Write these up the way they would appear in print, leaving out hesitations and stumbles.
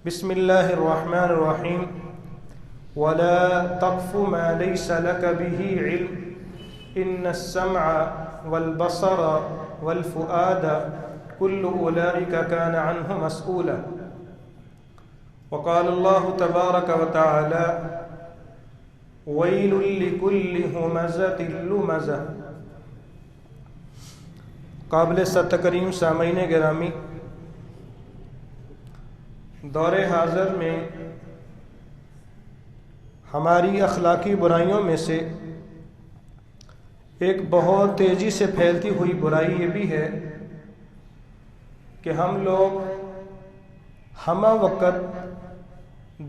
بسم اللہ الرحمن الرحیم ولا تقف ما ليس لك به علم ان السمع والبصر والفؤاد كل اولئك كان عنه مسؤولا وقال الله تبارك وتعالى ويل لكل همزة لمزة۔ قابل تکریم سامعین گرامی، دور حاضر میں ہماری اخلاقی برائیوں میں سے ایک بہت تیزی سے پھیلتی ہوئی برائی یہ بھی ہے کہ ہم لوگ ہمہ وقت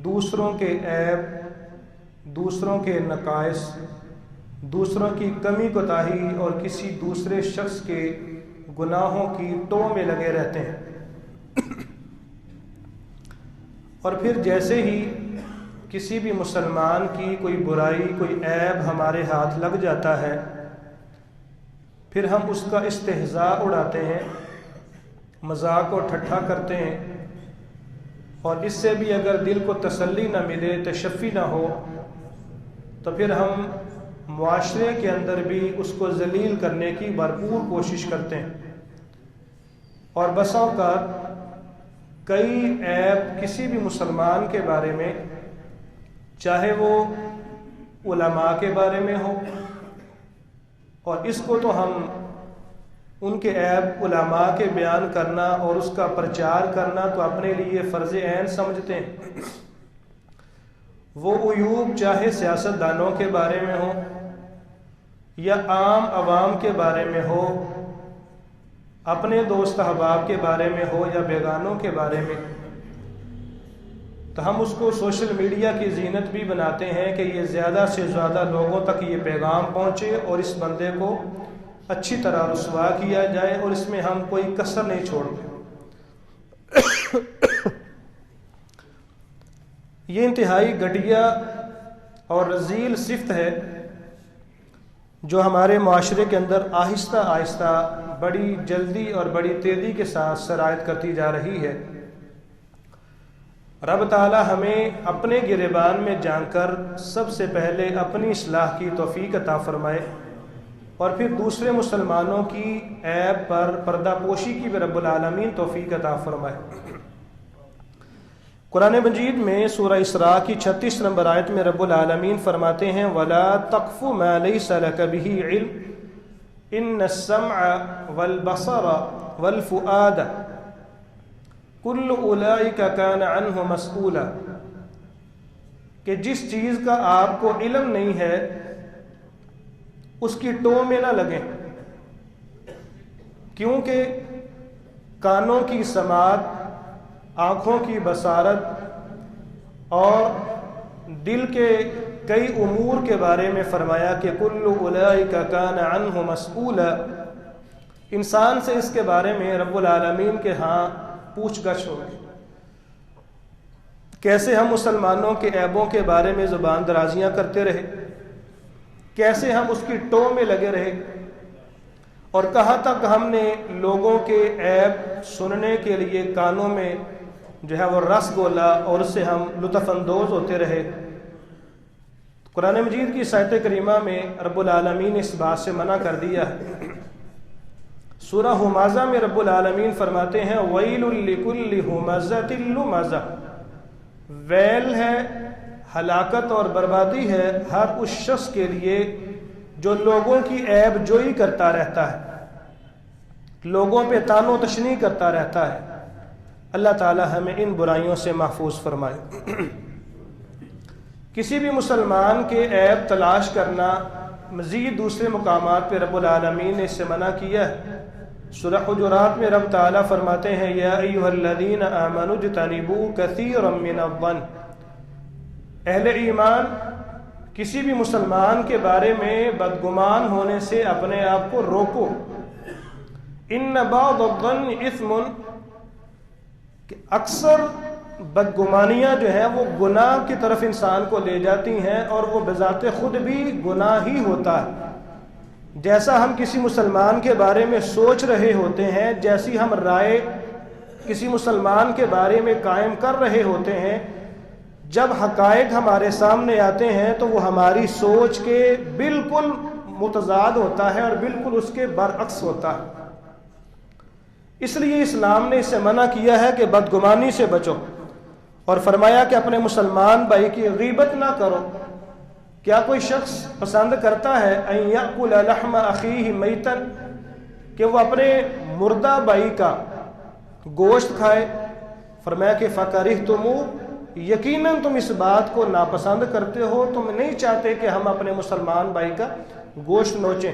دوسروں کے عیب، دوسروں کے نقائص، دوسروں کی کمی کوتاہی اور کسی دوسرے شخص کے گناہوں کی ٹو میں لگے رہتے ہیں، اور پھر جیسے ہی کسی بھی مسلمان کی کوئی برائی، کوئی عیب ہمارے ہاتھ لگ جاتا ہے، پھر ہم اس کا استہزاء اڑاتے ہیں، مذاق و ٹھٹھا کرتے ہیں، اور اس سے بھی اگر دل کو تسلی نہ ملے، تشفی نہ ہو، تو پھر ہم معاشرے کے اندر بھی اس کو ذلیل کرنے کی بھرپور کوشش کرتے ہیں، اور بسا اوقات کئی عیب کسی بھی مسلمان کے بارے میں، چاہے وہ علماء کے بارے میں ہو، اور اس کو تو ہم ان کے عیب علماء کے بیان کرنا اور اس کا پرچار کرنا تو اپنے لیے فرض عین سمجھتے ہیں، وہ عیوب چاہے سیاست دانوں کے بارے میں ہو یا عام عوام کے بارے میں ہو، اپنے دوست احباب کے بارے میں ہو یا بیگانوں کے بارے میں، تو ہم اس کو سوشل میڈیا کی زینت بھی بناتے ہیں کہ یہ زیادہ سے زیادہ لوگوں تک یہ پیغام پہنچے اور اس بندے کو اچھی طرح رسوا کیا جائے، اور اس میں ہم کوئی کسر نہیں چھوڑتے۔ یہ انتہائی گھٹیا اور رذیل صفت ہے جو ہمارے معاشرے کے اندر آہستہ آہستہ بڑی جلدی اور بڑی تیزی کے ساتھ سرایت کرتی جا رہی ہے۔ رب تعالی ہمیں اپنے گریبان میں جان کر سب سے پہلے اپنی اصلاح کی توفیق عطا فرمائے، اور پھر دوسرے مسلمانوں کی عیب پر پردہ پوشی کی بھی رب العالمین توفیق عطا فرمائے۔ قرآن مجید میں سورہ اسراء کی 36 نمبر آیت میں رب العالمین فرماتے ہیں وَلَا تَقْفُ مَا لَيْسَ لَكَ بِهِ عِلْمٌ إِنَّ السَّمْعَ وَالْبَصَرَ وَالْفُؤَادَ كُلُّ أُولَئِكَ كَانَ عَنْهُ مَسْئُولًا، کہ جس چیز کا آپ کو علم نہیں ہے اس کی ٹو میں نہ لگیں، کیونکہ کانوں کی سماعت، آنکھوں کی بصارت اور دل کے کئی امور کے بارے میں فرمایا کہ کل اولئک کان عنہ مسئولا، انسان سے اس کے بارے میں رب العالمین کے ہاں پوچھ گچھ ہوگی۔ کیسے ہم مسلمانوں کے عیبوں کے بارے میں زبان درازیاں کرتے رہے، کیسے ہم اس کی ٹو میں لگے رہے، اور کہاں تک ہم نے لوگوں کے عیب سننے کے لیے کانوں میں جو ہے وہ رس گولا اور اس سے ہم لطف اندوز ہوتے رہے۔ قرآن مجید کی آیت کریمہ میں رب العالمین نے اس بات سے منع کر دیا ہے۔ سورہ ہمازہ میں رب العالمین فرماتے ہیں وَيْلٌ لِكُلِّ هُمَزَةٍ لُمَزَةٍ، ویل ہے، ہلاکت اور بربادی ہے ہر اس شخص کے لیے جو لوگوں کی عیب جوئی کرتا رہتا ہے، لوگوں پہ تان و تشنیع کرتا رہتا ہے۔ اللہ تعالی ہمیں ان برائیوں سے محفوظ فرمائے۔ کسی بھی مسلمان کے عیب تلاش کرنا مزید دوسرے مقامات پہ رب العالمین نے اس سے منع کیا ہے۔ سورہ حجرات میں رب تعالی فرماتے ہیں یا ایھا الذین آمنوا اجتنبوا کثیرا من الظن، اہل ایمان کسی بھی مسلمان کے بارے میں بدگمان ہونے سے اپنے آپ کو روکو۔ ان بعض الظن اثم، کہ اکثر بدگمانیاں جو ہیں وہ گناہ کی طرف انسان کو لے جاتی ہیں، اور وہ بذات خود بھی گناہ ہی ہوتا ہے۔ جیسا ہم کسی مسلمان کے بارے میں سوچ رہے ہوتے ہیں، جیسی ہم رائے کسی مسلمان کے بارے میں قائم کر رہے ہوتے ہیں، جب حقائق ہمارے سامنے آتے ہیں تو وہ ہماری سوچ کے بالکل متضاد ہوتا ہے اور بالکل اس کے برعکس ہوتا ہے۔ اس لیے اسلام نے اسے منع کیا ہے کہ بدگمانی سے بچو، اور فرمایا کہ اپنے مسلمان بھائی کی غیبت نہ کرو۔ کیا کوئی شخص پسند کرتا ہے ان یأکل لحم اخیہ میتا، کہ وہ اپنے مردہ بھائی کا گوشت کھائے؟ فرمایا کہ فَكَرِهْتُمُوهُ، یقیناً تم اس بات کو ناپسند کرتے ہو، تم نہیں چاہتے کہ ہم اپنے مسلمان بھائی کا گوشت نوچیں۔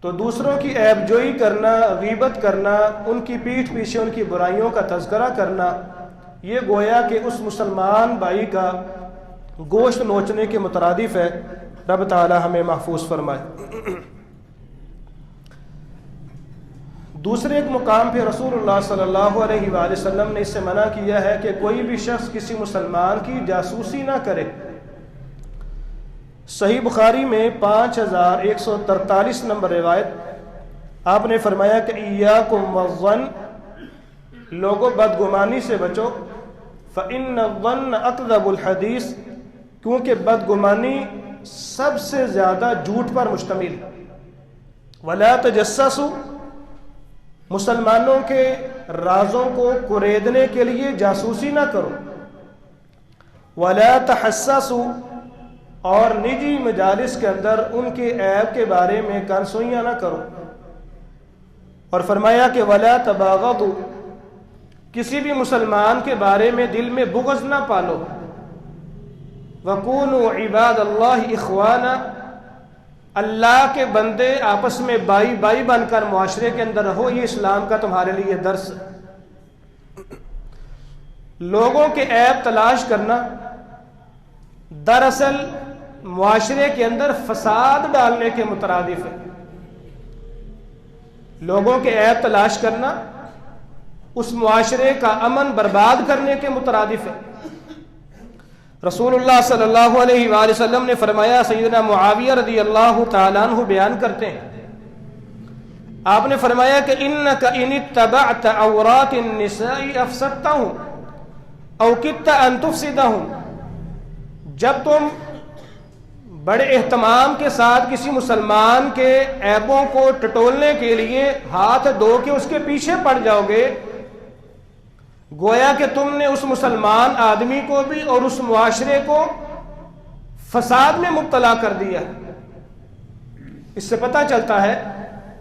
تو دوسروں کی عیب جوئی کرنا، غیبت کرنا، ان کی پیٹھ پیچھے ان کی برائیوں کا تذکرہ کرنا، یہ گویا کہ اس مسلمان بھائی کا گوشت نوچنے کے مترادف ہے۔ رب تعالی ہمیں محفوظ فرمائے۔ دوسرے ایک مقام پہ رسول اللہ صلی اللہ علیہ وآلہ وسلم نے اس سے منع کیا ہے کہ کوئی بھی شخص کسی مسلمان کی جاسوسی نہ کرے۔ صحیح بخاری میں 5143 نمبر روایت، آپ نے فرمایا کہ ایاکم والظن، لوگوں بدگمانی سے بچو، فإن الظن اکذب الحدیث، کیونکہ بدگمانی سب سے زیادہ جھوٹ پر مشتمل ہے۔ ولا تجسسوا، مسلمانوں کے رازوں کو کریدنے کے لیے جاسوسی نہ کرو۔ ولا تحسسوا، اور نجی مجالس کے اندر ان کے عیب کے بارے میں کانسوئیاں نہ کرو۔ اور فرمایا کہ ولا تباغضوا، کسی بھی مسلمان کے بارے میں دل میں بغض نہ پالو۔ وَكُونُوا عِبَادَ اللَّهِ إِخْوَانًا، اللہ کے بندے آپس میں بائی بائی بن کر معاشرے کے اندر رہو، یہ اسلام کا تمہارے لیے درس ہے۔ لوگوں کے عیب تلاش کرنا دراصل معاشرے کے اندر فساد ڈالنے کے مترادف ہے۔ لوگوں کے عیب تلاش کرنا اس معاشرے کا امن برباد کرنے کے مترادف ہے۔ رسول اللہ صلی اللہ علیہ وآلہ وسلم نے فرمایا، سیدنا معاویہ رضی اللہ تعالیٰ عنہ بیان کرتے ہیں، آپ نے فرمایا کہ اِنَّكَ إِنِ اتَّبَعْتَ عَوْرَاتِ النِّسَاءِ أَفْسَدْتَهُمْ أَوْ كِدْتَ أَن تُفْسِدَهُمْ، جب تم بڑے اہتمام کے ساتھ کسی مسلمان کے عیبوں کو ٹٹولنے کے لیے ہاتھ دھو کے اس کے پیچھے پڑ جاؤ گے، گویا کہ تم نے اس مسلمان آدمی کو بھی اور اس معاشرے کو فساد میں مبتلا کر دیا۔ اس سے پتہ چلتا ہے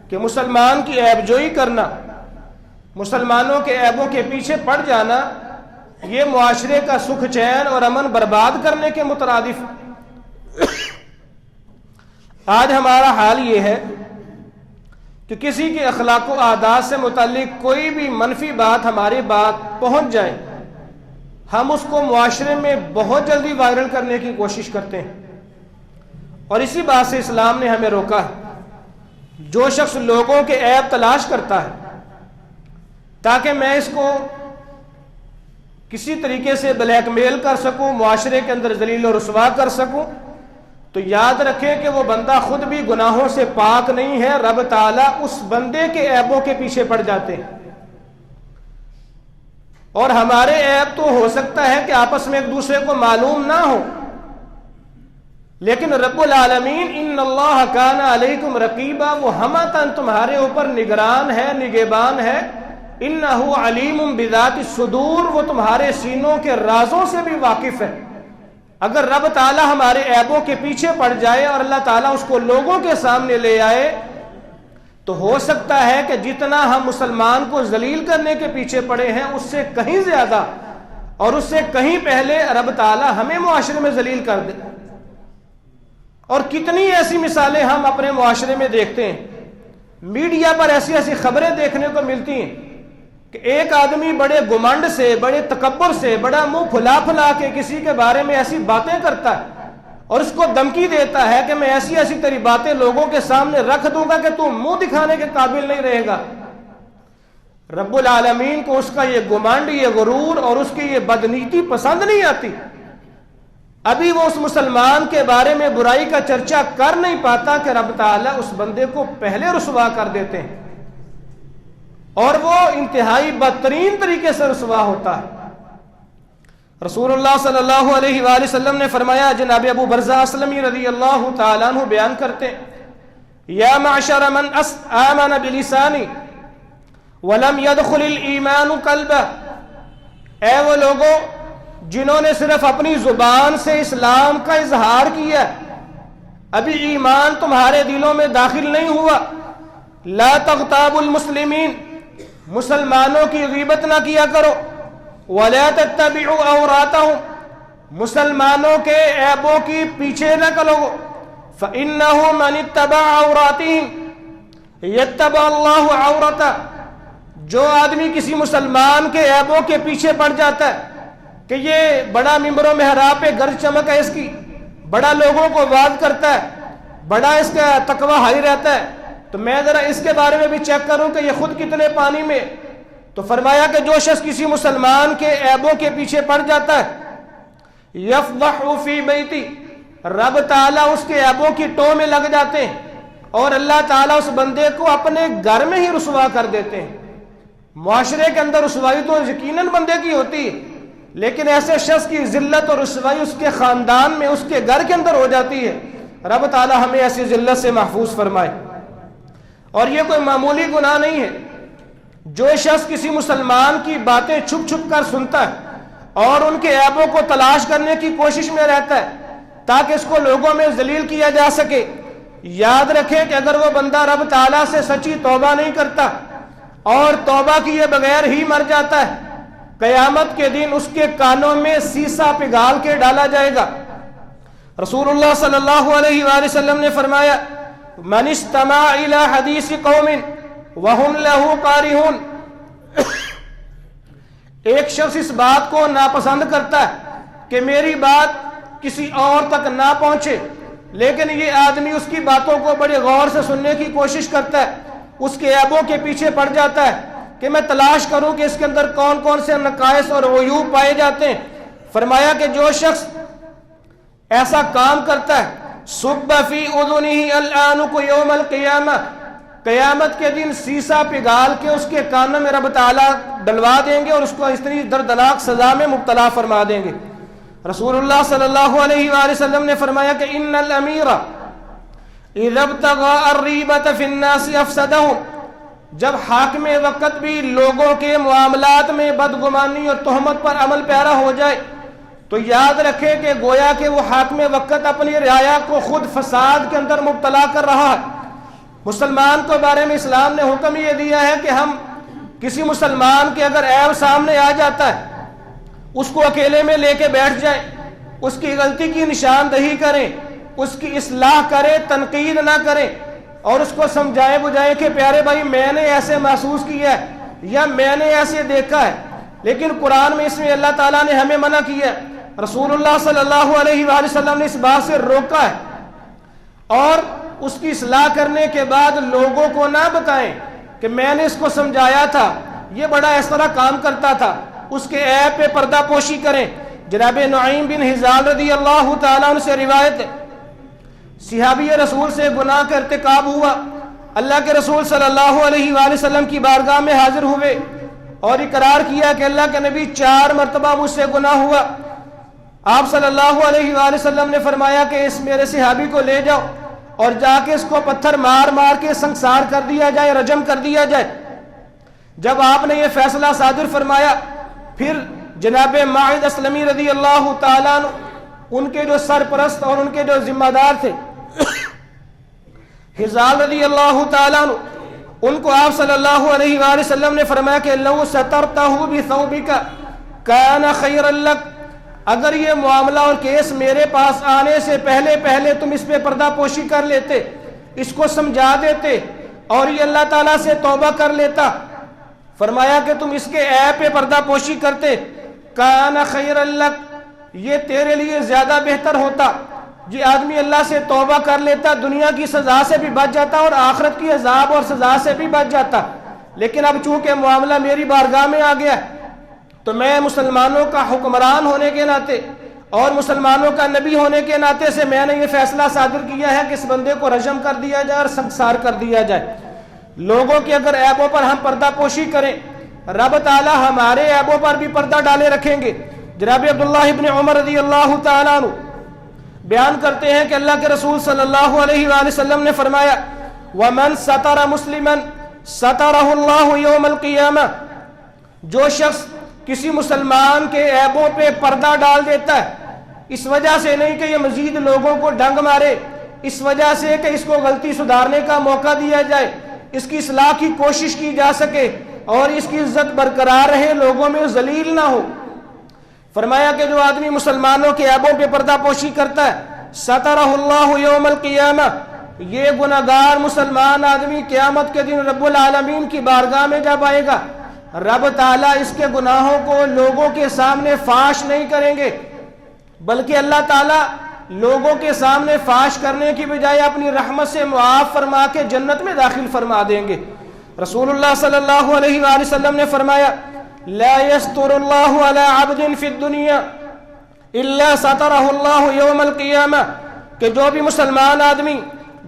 کہ مسلمان کی عیب جوئی کرنا، مسلمانوں کے عیبوں کے پیچھے پڑ جانا، یہ معاشرے کا سکھ چین اور امن برباد کرنے کے مترادف۔ آج ہمارا حال یہ ہے کہ کسی کے اخلاق و عادات سے متعلق کوئی بھی منفی بات ہماری بات پہنچ جائے، ہم اس کو معاشرے میں بہت جلدی وائرل کرنے کی کوشش کرتے ہیں، اور اسی بات سے اسلام نے ہمیں روکا ہے۔ جو شخص لوگوں کے عیب تلاش کرتا ہے تاکہ میں اس کو کسی طریقے سے بلیک میل کر سکوں، معاشرے کے اندر ذلیل و رسوا کر سکوں، تو یاد رکھیں کہ وہ بندہ خود بھی گناہوں سے پاک نہیں ہے، رب تعالیٰ اس بندے کے عیبوں کے پیچھے پڑ جاتے ہیں۔ اور ہمارے عیب تو ہو سکتا ہے کہ آپس میں ایک دوسرے کو معلوم نہ ہو، لیکن رب العالمین ان اللہ کان علیکم رقیبا، وہ ہمتاً تمہارے اوپر نگران ہے، نگہبان ہے۔ انہ علیم بذات الصدور، وہ تمہارے سینوں کے رازوں سے بھی واقف ہے۔ اگر رب تعالیٰ ہمارے عیبوں کے پیچھے پڑ جائے اور اللہ تعالیٰ اس کو لوگوں کے سامنے لے آئے، تو ہو سکتا ہے کہ جتنا ہم مسلمان کو ذلیل کرنے کے پیچھے پڑے ہیں اس سے کہیں زیادہ اور اس سے کہیں پہلے رب تعالیٰ ہمیں معاشرے میں ذلیل کر دے۔ اور کتنی ایسی مثالیں ہم اپنے معاشرے میں دیکھتے ہیں، میڈیا پر ایسی ایسی خبریں دیکھنے کو ملتی ہیں کہ ایک آدمی بڑے گمنڈ سے، بڑے تکبر سے، بڑا منہ پھلا پھلا کے کسی کے بارے میں ایسی باتیں کرتا ہے اور اس کو دھمکی دیتا ہے کہ میں ایسی ایسی تیری باتیں لوگوں کے سامنے رکھ دوں گا کہ تو منہ دکھانے کے قابل نہیں رہے گا۔ رب العالمین کو اس کا یہ گمنڈ، یہ غرور اور اس کی یہ بدنیتی پسند نہیں آتی۔ ابھی وہ اس مسلمان کے بارے میں برائی کا چرچا کر نہیں پاتا کہ رب تعالیٰ اس بندے کو پہلے رسوا کر دیتے ہیں۔ اور وہ انتہائی بدترین طریقے سے رسوا ہوتا ہے۔ رسول اللہ صلی اللہ علیہ وآلہ وسلم نے فرمایا، جناب ابو برزہ اسلمی رضی اللہ تعالیٰ عنہ بیان کرتے ہیں، یا معشر من آمن بلسانی ولم يدخل الایمان قلبہ، اے وہ لوگوں جنہوں نے صرف اپنی زبان سے اسلام کا اظہار کیا، ابھی ایمان تمہارے دلوں میں داخل نہیں ہوا، لا تغتابوا المسلمین، مسلمانوں کی غیبت نہ کیا کرو، ولا تتبعوا عوراتهم، مسلمانوں کے عیبوں کی پیچھے نہ کرو، فإنه من اتبع عوراتهم یتبع اللہ عورتہ، جو آدمی کسی مسلمان کے عیبوں کے پیچھے پڑ جاتا ہے کہ یہ بڑا ممبر و محراب پہ گرج چمک ہے اس کی، بڑا لوگوں کو وعظ کرتا ہے، بڑا اس کا تقوی ہائی رہتا ہے، تو میں ذرا اس کے بارے میں بھی چیک کروں کہ یہ خود کتنے پانی میں۔ تو فرمایا کہ جو شخص کسی مسلمان کے عیبوں کے پیچھے پڑ جاتا ہے، یفضح فی بیتی، رب تعالیٰ اس کے عیبوں کی ٹو میں لگ جاتے ہیں اور اللہ تعالیٰ اس بندے کو اپنے گھر میں ہی رسوا کر دیتے ہیں۔ معاشرے کے اندر رسوائی تو یقیناً بندے کی ہوتی ہے، لیکن ایسے شخص کی ذلت اور رسوائی اس کے خاندان میں، اس کے گھر کے اندر ہو جاتی ہے۔ رب تعالیٰ ہمیں ایسی ذلت سے محفوظ فرمائے۔ اور یہ کوئی معمولی گناہ نہیں ہے۔ جو شخص کسی مسلمان کی باتیں چھپ چھپ کر سنتا ہے اور ان کے عیبوں کو تلاش کرنے کی کوشش میں رہتا ہے تاکہ اس کو لوگوں میں ذلیل کیا جا سکے، یاد رکھیں کہ اگر وہ بندہ رب تعالیٰ سے سچی توبہ نہیں کرتا اور توبہ کیے بغیر ہی مر جاتا ہے، قیامت کے دن اس کے کانوں میں سیسا پگھال کے ڈالا جائے گا۔ رسول اللہ صلی اللہ علیہ وآلہ وسلم نے فرمایا، من استمع الى حدیث قوم وهم له کارہون، ایک شخص اس بات کو ناپسند کرتا ہے کہ میری بات کسی اور تک نہ پہنچے، لیکن یہ آدمی اس کی باتوں کو بڑے غور سے سننے کی کوشش کرتا ہے، اس کے عیبوں کے پیچھے پڑ جاتا ہے کہ میں تلاش کروں کہ اس کے اندر کون کون سے نقائص اور عیوب پائے جاتے ہیں۔ فرمایا کہ جو شخص ایسا کام کرتا ہے، صب فی اذنہ الآنک یوم القیامہ، قیامت کے دن سیسا پگھال کے اس کے کانوں میں رب تعالیٰ ڈلوا دیں گے اور اس کو اتنی دردناک سزا میں مبتلا فرما دیں گے۔ رسول اللہ صلی اللہ علیہ وآلہ وسلم نے فرمایا کہ ان الامیر اذا ابتغى الریبۃ فی الناس افسدہم، جب حاکم وقت بھی لوگوں کے معاملات میں بدگمانی اور تہمت پر عمل پیرا ہو جائے تو یاد رکھے کہ گویا کہ وہ حاکم وقت اپنی رعایا کو خود فساد کے اندر مبتلا کر رہا ہے۔ مسلمان کو بارے میں اسلام نے حکم یہ دیا ہے کہ ہم کسی مسلمان کے اگر عیب سامنے آ جاتا ہے اس کو اکیلے میں لے کے بیٹھ جائیں، اس کی غلطی کی نشاندہی کریں، اس کی اصلاح کریں، تنقید نہ کریں اور اس کو سمجھائے بجھائے کہ پیارے بھائی میں نے ایسے محسوس کیا ہے یا میں نے ایسے دیکھا ہے، لیکن قرآن میں اس میں اللہ تعالیٰ نے ہمیں منع کیا ہے، رسول اللہ صلی اللہ علیہ وآلہ وسلم نے اس بات سے روکا ہے، اور اس کی اصلاح کرنے کے بعد لوگوں کو نہ بتائیں کہ میں نے اس کو سمجھایا تھا، یہ بڑا اس طرح کام کرتا تھا، اس کے عیب پہ پردہ پوشی کریں۔ جناب نعیم بن حزال رضی اللہ تعالیٰ عنہ سے روایت ہے، صحابی رسول سے گناہ کا ارتکاب ہوا، اللہ کے رسول صلی اللہ علیہ وآلہ وسلم کی بارگاہ میں حاضر ہوئے اور اقرار کیا کہ اللہ کے نبی 4 مرتبہ مجھ سے گناہ ہوا۔ آپ صلی اللہ علیہ وآلہ وسلم نے فرمایا کہ اس میرے صحابی کو لے جاؤ اور جا کے اس کو پتھر مار مار کے سنسار کر دیا جائے، رجم کر دیا جائے۔ جب آپ نے یہ فیصلہ صادر فرمایا، پھر جناب ماعز اسلمی رضی اللہ تعالیٰ عنہ، ان کے جو سرپرست اور ان کے جو ذمہ دار تھے حزال رضی اللہ تعالیٰ عنہ، ان کو آپ صلی اللہ علیہ وآلہ وسلم نے فرمایا کہ لو سترتہ بثوبک کان خیرا لک، اگر یہ معاملہ اور کیس میرے پاس آنے سے پہلے تم اس پہ پردہ پوشی کر لیتے، اس کو سمجھا دیتے اور یہ اللہ تعالیٰ سے توبہ کر لیتا، فرمایا کہ تم اس کے عیب پہ پردہ پوشی کرتے، کان خیرا لک، یہ تیرے لیے زیادہ بہتر ہوتا۔ یہ آدمی اللہ سے توبہ کر لیتا، دنیا کی سزا سے بھی بچ جاتا اور آخرت کی عذاب اور سزا سے بھی بچ جاتا، لیکن اب چونکہ معاملہ میری بارگاہ میں آ گیا تو میں مسلمانوں کا حکمران ہونے کے ناطے اور مسلمانوں کا نبی ہونے کے ناطے سے میں نے یہ فیصلہ صادر کیا ہے کہ اس بندے کو رجم کر دیا جائے اور سنسار کر دیا جائے۔ لوگوں کے اگر عیبوں پر ہم پردہ پوشی کریں، رب تعالی ہمارے عیبوں پر بھی پردہ ڈالے رکھیں گے۔ جناب عبداللہ ابن عمر رضی اللہ تعالیٰ عنہ بیان کرتے ہیں کہ اللہ کے رسول صلی اللہ علیہ وآلہ وسلم نے فرمایا وَمَن سَتَرَ مُسْلِمًا سَتَرَهُ اللَّهُ يَوْمَ الْقِيَامَةِ، جو شخص کسی مسلمان کے عیبوں پہ پردہ ڈال دیتا ہے، اس وجہ سے نہیں کہ یہ مزید لوگوں کو ڈنگ مارے، اس وجہ سے کہ اس کو غلطی سدھارنے کا موقع دیا جائے، اس کی اصلاح کی کوشش کی جا سکے اور اس کی عزت برقرار رہے، لوگوں میں ذلیل نہ ہو۔ فرمایا کہ جو آدمی مسلمانوں کے عیبوں پہ پردہ پوشی کرتا ہے، سترہ اللہ یوم القیامہ، یہ گناہگار مسلمان آدمی قیامت کے دن رب العالمین کی بارگاہ میں جب آئے گا، رب تعالیٰ اس کے گناہوں کو لوگوں کے سامنے فاش نہیں کریں گے، بلکہ اللہ تعالیٰ لوگوں کے سامنے فاش کرنے کی بجائے اپنی رحمت سے معاف فرما کے جنت میں داخل فرما دیں گے۔ رسول اللہ صلی اللہ علیہ وآلہ وسلم نے فرمایا لا يستر اللہ علی عبد فی الدنیا الا سترہ اللہ یوم القیامہ، کہ جو بھی مسلمان آدمی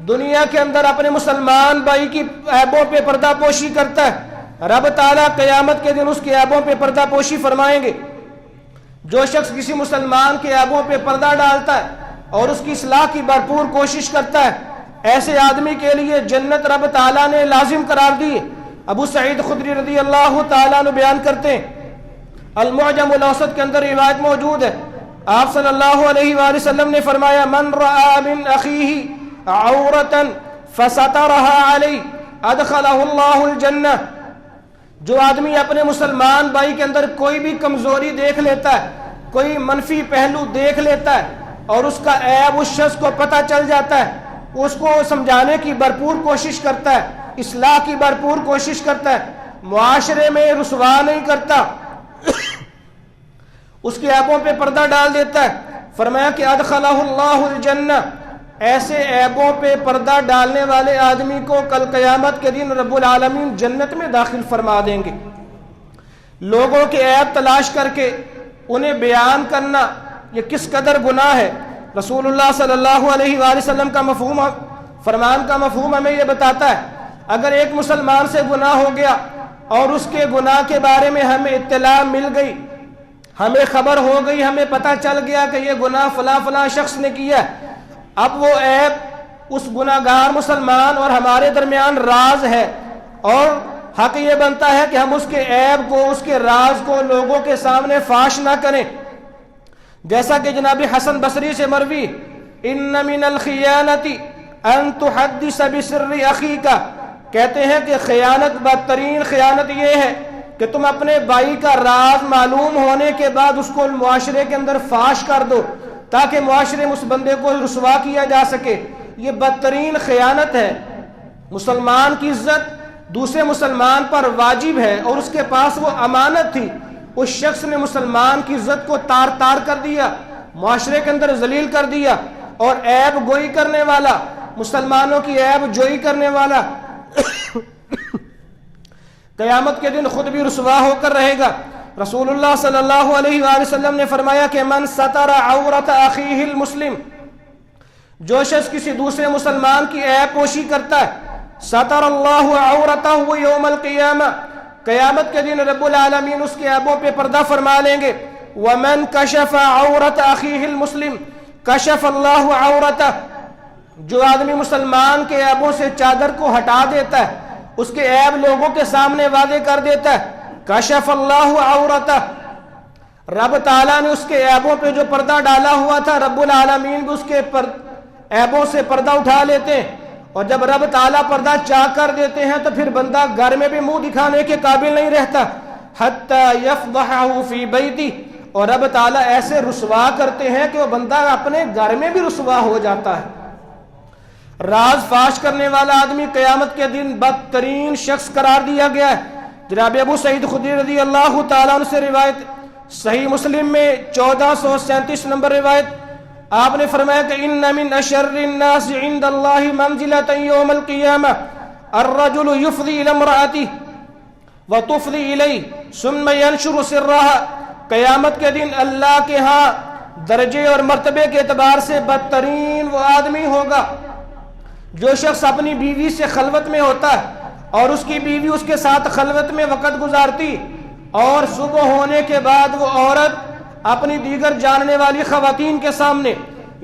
دنیا کے اندر اپنے مسلمان بھائی کی عیبوں پہ پردہ پوشی کرتا ہے، رب تعالیٰ قیامت کے دن اس کے عیبوں پہ پردہ پوشی فرمائیں گے۔ جو شخص کسی مسلمان کے عیبوں پہ پردہ ڈالتا ہے اور اس کی اصلاح کی بھرپور کوشش کرتا ہے، ایسے آدمی کے لیے جنت رب تعالیٰ نے لازم قرار دی۔ ابو سعید خدری رضی اللہ تعالیٰ عنہ بیان کرتے ہیں، المعجم الاوسط کے اندر روایت موجود ہے، آپ صلی اللہ علیہ وآلہ وسلم نے فرمایا من رأى من اخیہ عورتا فسترها علیہ ادخلہ اللہ الجنہ، جو آدمی اپنے مسلمان بھائی کے اندر کوئی بھی کمزوری دیکھ لیتا ہے، کوئی منفی پہلو دیکھ لیتا ہے اور اس کا عیب اس شخص کو پتہ چل جاتا ہے، اس کو سمجھانے کی بھرپور کوشش کرتا ہے، اصلاح کی بھرپور کوشش کرتا ہے، معاشرے میں رسوا نہیں کرتا، اس کے عیبوں پہ پردہ ڈال دیتا ہے، فرمایا کہ ادخلہ اللہ الجنہ، ایسے عیبوں پہ پردہ ڈالنے والے آدمی کو کل قیامت کے دن رب العالمین جنت میں داخل فرما دیں گے۔ لوگوں کے عیب تلاش کر کے انہیں بیان کرنا یہ کس قدر گناہ ہے، رسول اللہ صلی اللہ علیہ وآلہ وسلم کا مفہوم، فرمان کا مفہوم ہمیں یہ بتاتا ہے، اگر ایک مسلمان سے گناہ ہو گیا اور اس کے گناہ کے بارے میں ہمیں اطلاع مل گئی، ہمیں خبر ہو گئی، ہمیں پتہ چل گیا کہ یہ گناہ فلاں فلاں شخص نے کیا، اب وہ عیب اس گناہگار مسلمان اور ہمارے درمیان راز ہے، اور حق یہ بنتا ہے کہ ہم اس کے عیب کو، اس کے راز کو لوگوں کے سامنے فاش نہ کریں۔ جیسا کہ جناب حسن بصری سے مروی، ان من الخیانت ان تحدث بسر اخیک، کہتے ہیں کہ خیانت، بدترین خیانت یہ ہے کہ تم اپنے بھائی کا راز معلوم ہونے کے بعد اس کو معاشرے کے اندر فاش کر دو تاکہ معاشرے میں اس بندے کو رسوا کیا جا سکے، یہ بدترین خیانت ہے۔ مسلمان کی عزت دوسرے مسلمان پر واجب ہے اور اس کے پاس وہ امانت تھی، اس شخص نے مسلمان کی عزت کو تار تار کر دیا، معاشرے کے اندر ذلیل کر دیا، اور عیب گوئی کرنے والا، مسلمانوں کی عیب جوئی کرنے والا قیامت کے دن خود بھی رسوا ہو کر رہے گا۔ رسول اللہ صلی اللہ علیہ وآلہ وسلم نے فرمایا کہ من ستر عورت اخیہ المسلم، جو شخص کسی دوسرے مسلمان کی عیب پوشی کرتا ہے، ستر اللہ عورتہ یوم القیامہ، قیامت کے دن رب العالمین اس کے عیبوں پہ پردہ فرما لیں گے۔ ومن کشف عورت اخیہ المسلم کشف اللہ عورتہ، جو آدمی مسلمان کے عیبوں سے چادر کو ہٹا دیتا ہے، اس کے عیب لوگوں کے سامنے واضح کر دیتا ہے، کشف اللہ عورتہ، رب تعالیٰ نے اس کے عیبوں پہ جو پردہ ڈالا ہوا تھا، رب العالمین بھی اس کے عیبوں سے پردہ اٹھا لیتے ہیں، اور جب رب تعالیٰ پردہ چاک کر دیتے ہیں تو پھر بندہ گھر میں بھی منہ دکھانے کے قابل نہیں رہتا، حتی یفضحہ فی بیتی، اور رب تعالیٰ ایسے رسوا کرتے ہیں کہ وہ بندہ اپنے گھر میں بھی رسوا ہو جاتا ہے۔ راز فاش کرنے والا آدمی قیامت کے دن بدترین شخص قرار دیا گیا ہے۔ جناب ابو سعید خدری رضی اللہ تعالیٰ عنہ سے روایت، صحیح مسلم میں 1437 نمبر روایت، آپ نے فرمایا کہ ان من اشر الناس عند اللہ منزلۃ یوم القیامہ الرجل یفضی الی امرأتہ وتفضی الیہ ثم ینشر سرہا، قیامت کے دن اللہ کے ہاں درجے اور مرتبے کے اعتبار سے بدترین وہ آدمی ہوگا جو شخص اپنی بیوی سے خلوت میں ہوتا ہے اور اس کی بیوی اس کے ساتھ خلوت میں وقت گزارتی، اور صبح ہونے کے بعد وہ عورت اپنی دیگر جاننے والی خواتین کے سامنے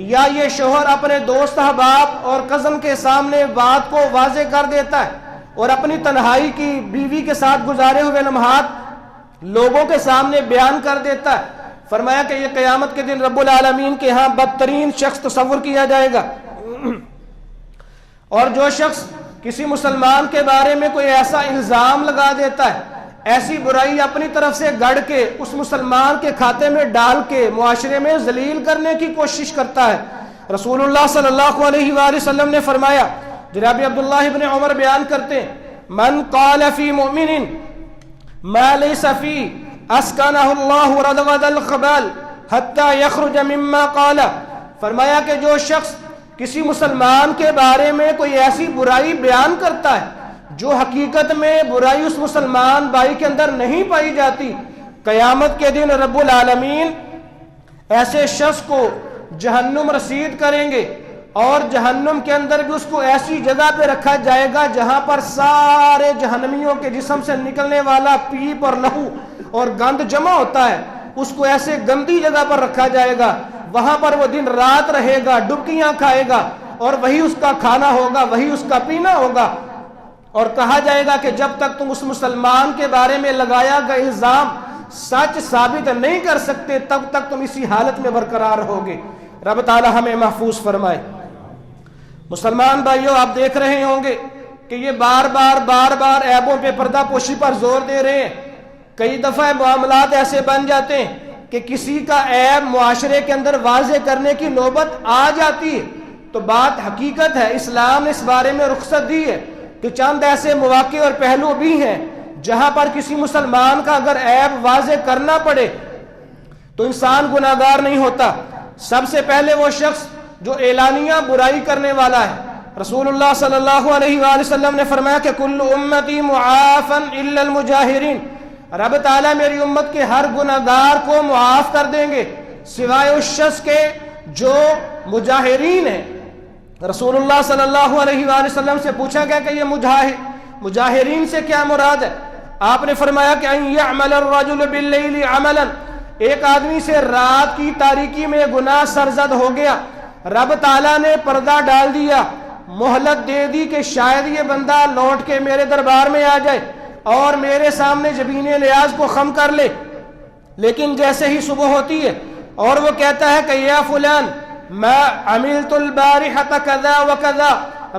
یا یہ شوہر اپنے دوست احباب اور کزن کے سامنے بات کو واضح کر دیتا ہے اور اپنی تنہائی کی بیوی کے ساتھ گزارے ہوئے لمحات لوگوں کے سامنے بیان کر دیتا ہے، فرمایا کہ یہ قیامت کے دن رب العالمین کے ہاں بدترین شخص تصور کیا جائے گا۔ اور جو شخص کسی مسلمان کے بارے میں کوئی ایسا الزام لگا دیتا ہے، ایسی برائی اپنی طرف سے گڑ کے اس مسلمان کے کھاتے میں ڈال کے معاشرے میں ذلیل کرنے کی کوشش کرتا ہے، رسول اللہ صلی اللہ علیہ وآلہ وسلم نے فرمایا، جناب عبداللہ ابن عمر بیان کرتے ہیں، من قال فی مؤمن ما لیس فی اسکنہ اللہ ردغد الخبال حتی یخرج مما قال، فرمایا کہ جو شخص کسی مسلمان کے بارے میں کوئی ایسی برائی بیان کرتا ہے جو حقیقت میں برائی اس مسلمان بھائی کے اندر نہیں پائی جاتی، قیامت کے دن رب العالمین ایسے شخص کو جہنم رسید کریں گے، اور جہنم کے اندر بھی اس کو ایسی جگہ پہ رکھا جائے گا جہاں پر سارے جہنمیوں کے جسم سے نکلنے والا پیپ اور لہو اور گند جمع ہوتا ہے، اس کو ایسے گندی جگہ پر رکھا جائے گا، وہاں پر وہ دن رات رہے گا، ڈبکیاں کھائے گا، اور وہی اس کا کھانا ہوگا، وہی اس کا پینا ہوگا، اور کہا جائے گا کہ جب تک تم اس مسلمان کے بارے میں لگایا گیا الزام سچ ثابت نہیں کر سکتے تب تک تم اسی حالت میں برقرار ہوگے۔ رب تعالی ہمیں محفوظ فرمائے۔ مسلمان بھائیوں، آپ دیکھ رہے ہوں گے کہ یہ بار بار عیبوں پہ پردہ پوشی پر زور دے رہے ہیں۔ کئی دفعہ معاملات ایسے بن جاتے ہیں کہ کسی کا عیب معاشرے کے اندر واضح کرنے کی نوبت آ جاتی ہے، تو بات حقیقت ہے، اسلام نے اس بارے میں رخصت دی ہے کہ چند ایسے مواقع اور پہلو بھی ہیں جہاں پر کسی مسلمان کا اگر عیب واضح کرنا پڑے تو انسان گناہگار نہیں ہوتا۔ سب سے پہلے وہ شخص جو اعلانیہ برائی کرنے والا ہے، رسول اللہ صلی اللہ علیہ وآلہ وسلم نے فرمایا کہ کل امتی معافا الا المجاہرین، رب تعالیٰ میری امت کے ہر گناہگار کو معاف کر دیں گے سوائے اس شخص کے جو مجاہرین ہیں۔ رسول اللہ صلی اللہ علیہ وآلہ وسلم سے پوچھا گیا کہ یہ مجاہرین سے کیا مراد ہے؟ آپ نے فرمایا کہ ان یعمل الرجل باللیل عملا، ایک آدمی سے رات کی تاریکی میں گناہ سرزد ہو گیا، رب تعالیٰ نے پردہ ڈال دیا، مہلت دے دی کہ شاید یہ بندہ لوٹ کے میرے دربار میں آ جائے اور میرے سامنے جبین نیاز کو خم کر لے، لیکن جیسے ہی صبح ہوتی ہے اور وہ کہتا ہے کہ یا فلان میں عملت البارحۃ کذا و کذا،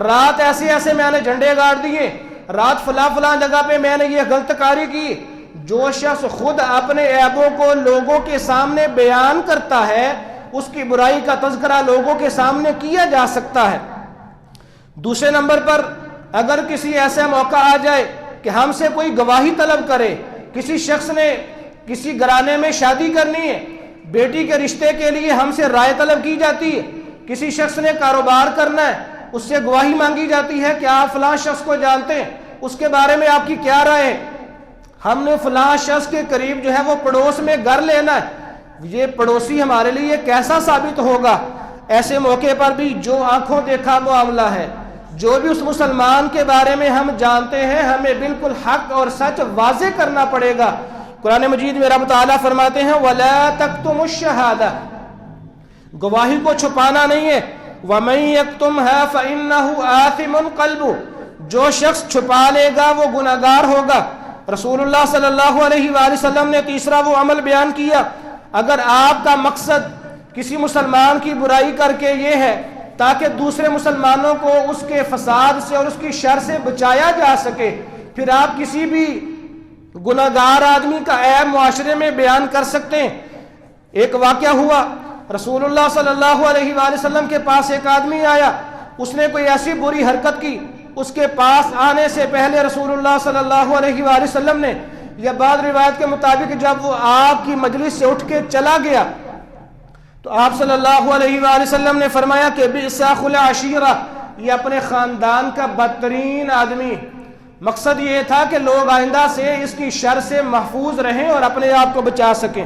رات ایسے ایسے میں نے جھنڈے گاڑ دیے، رات فلاں جگہ پہ میں نے یہ غلط کاری کی۔ جو شخص خود اپنے عیبوں کو لوگوں کے سامنے بیان کرتا ہے اس کی برائی کا تذکرہ لوگوں کے سامنے کیا جا سکتا ہے۔ دوسرے نمبر پر اگر کسی ایسا موقع آ جائے کہ ہم سے کوئی گواہی طلب کرے، کسی شخص نے کسی گھرانے میں شادی کرنی ہے، بیٹی کے رشتے کے لیے ہم سے رائے طلب کی جاتی ہے، کسی شخص نے کاروبار کرنا ہے، اس سے گواہی مانگی جاتی ہے کہ آپ فلاں شخص کو جانتے ہیں، اس کے بارے میں آپ کی کیا رائے ہے، ہم نے فلاں شخص کے قریب جو ہے وہ پڑوس میں گھر لینا ہے، یہ پڑوسی ہمارے لیے کیسا ثابت ہوگا؟ ایسے موقع پر بھی جو آنکھوں دیکھا معاملہ ہے، جو بھی اس مسلمان کے بارے میں ہم جانتے ہیں، ہمیں بالکل حق اور سچ واضح کرنا پڑے گا۔ قرآن مجید میں رب تعالیٰ فرماتے ہیں وَلَا تَكْتُمُ الشَّهَادَةَ، گواہی کو چھپانا نہیں ہے، وَمَن يَكْتُمْهَا فَإِنَّهُ آثِمٌ قَلْبُهُ، جو شخص چھپا لے گا وہ گناہگار ہوگا۔ رسول اللہ صلی اللہ علیہ وآلہ وسلم نے تیسرا وہ عمل بیان کیا، اگر آپ کا مقصد کسی مسلمان کی برائی کر کے یہ ہے تاکہ دوسرے مسلمانوں کو اس کے فساد سے اور اس کی شر سے بچایا جا سکے، پھر آپ کسی بھی گناہگار آدمی کا عیب معاشرے میں بیان کر سکتے ہیں۔ ایک واقعہ ہوا، رسول اللہ صلی اللہ علیہ وآلہ وسلم کے پاس ایک آدمی آیا، اس نے کوئی ایسی بری حرکت کی، اس کے پاس آنے سے پہلے رسول اللہ صلی اللہ علیہ وآلہ وسلم نے، یا بعض روایت کے مطابق جب وہ آپ کی مجلس سے اٹھ کے چلا گیا تو آپ صلی اللہ علیہ وآلہ وسلم نے فرمایا کہ بئس اخو العشیرہ، یہ اپنے خاندان کا بدترین آدمی۔ مقصد یہ تھا کہ لوگ آئندہ سے اس کی شر سے محفوظ رہیں اور اپنے آپ کو بچا سکیں۔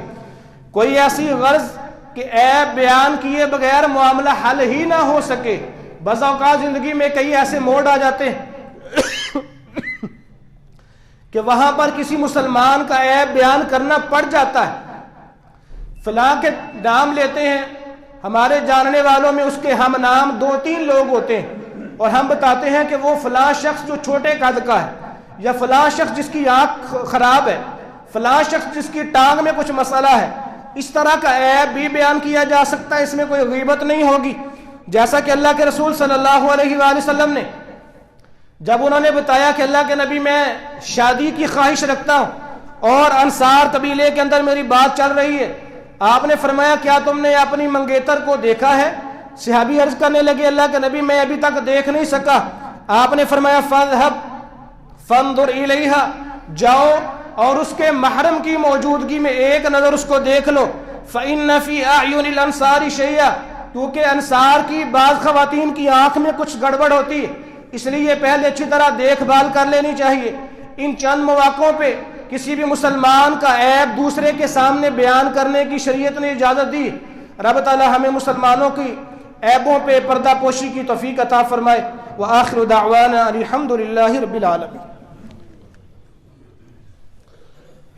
کوئی ایسی غرض کہ عیب بیان کیے بغیر معاملہ حل ہی نہ ہو سکے۔ بعض اوقات زندگی میں کئی ایسے موڑ آ جاتے ہیں کہ وہاں پر کسی مسلمان کا عیب بیان کرنا پڑ جاتا ہے. فلاں کے نام لیتے ہیں، ہمارے جاننے والوں میں اس کے ہم نام 2-3 لوگ ہوتے ہیں، اور ہم بتاتے ہیں کہ وہ فلاں شخص جو چھوٹے قد کا ہے، یا فلاں شخص جس کی آنکھ خراب ہے، فلاں شخص جس کی ٹانگ میں کچھ مسئلہ ہے. اس طرح کا عیب بھی بیان کیا جا سکتا ہے، اس میں کوئی غیبت نہیں ہوگی. جیسا کہ اللہ کے رسول صلی اللہ علیہ وآلہ وسلم نے جب انہوں نے بتایا کہ اللہ کے نبی میں شادی کی خواہش رکھتا ہوں اور انصار قبیلے کے اندر میری بات چل رہی ہے، آپ نے فرمایا کیا تم نے اپنی منگیتر کو دیکھا ہے؟ صحابی عرض کرنے لگے اللہ کے نبی میں ابھی تک دیکھ نہیں سکا. آپ نے فرمایا فاذهب فانظر الیہا، جاؤ اور اس کے محرم کی موجودگی میں ایک نظر اس کو دیکھ لو. فإن فی اعین الانصار شیئا، کیونکہ انصار کی بعض خواتین کی آنکھ میں کچھ گڑبڑ ہوتی ہے، اس لیے پہلے اچھی طرح دیکھ بھال کر لینی چاہیے. ان چند مواقعوں پہ کسی بھی مسلمان کا عیب دوسرے کے سامنے بیان کرنے کی شریعت نے اجازت دی. رب تعالی ہمیں مسلمانوں کی عیبوں پہ پردہ پوشی کی توفیق عطا فرمائے. وآخر دعوانا الحمد للہ رب العالمین.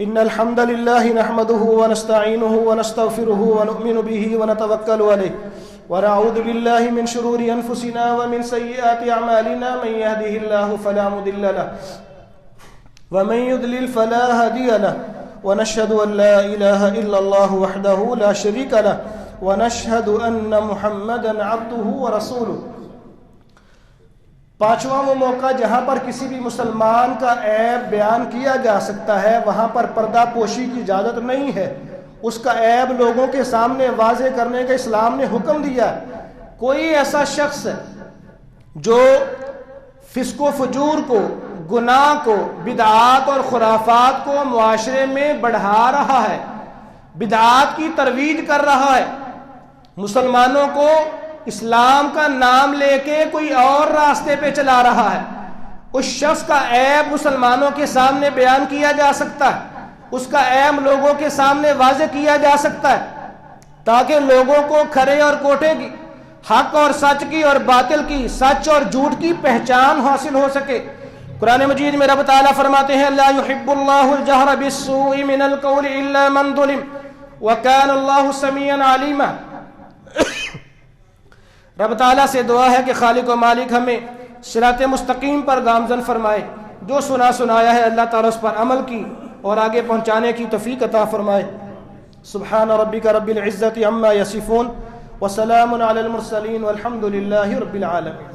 ان الحمد لله نحمده ونستعينه ونستغفره ونؤمن به ونتوكل عليه ونعوذ بالله من شرور انفسنا ومن سيئات اعمالنا. من يهده الله فلا مضل له ومن يضلل فلا هادي له ونشهد ان لا اله الا الله وحده لا شريك له ونشهد ان محمدا عبده ورسوله. پانچواں وہ موقع جہاں پر کسی بھی مسلمان کا عیب بیان کیا جا سکتا ہے، وہاں پر پردہ پوشی کی اجازت نہیں ہے. اس کا عیب لوگوں کے سامنے واضح کرنے کا اسلام نے حکم دیا. کوئی ایسا شخص جو فسق و فجور کو، گناہ کو، بدعات اور خرافات کو معاشرے میں بڑھا رہا ہے، بدعات کی ترویج کر رہا ہے، مسلمانوں کو اسلام کا نام لے کے کوئی اور راستے پہ چلا رہا ہے، اس شخص کا عیب مسلمانوں کے سامنے بیان کیا جا سکتا ہے، اس کا عیب لوگوں کے سامنے واضح کیا جا سکتا ہے، تاکہ لوگوں کو کھرے اور کوٹے کی، حق اور سچ کی اور باطل کی، سچ اور جھوٹ کی پہچان حاصل ہو سکے. قرآن مجید میں رب تعالیٰ فرماتے ہیں لا يحب اللہ الجہر بالسوء من القول الا من ظلم وکان اللہ سمیعا علیما. رب تعالیٰ سے دعا ہے کہ خالق و مالک ہمیں صراط مستقیم پر گامزن فرمائے. جو سنایا ہے اللہ تعالیٰ اس پر عمل کی اور آگے پہنچانے کی توفیق عطا فرمائے. سبحان ربک رب العزت عما یصفون وسلام علی المرسلین والحمد للہ رب العالمین.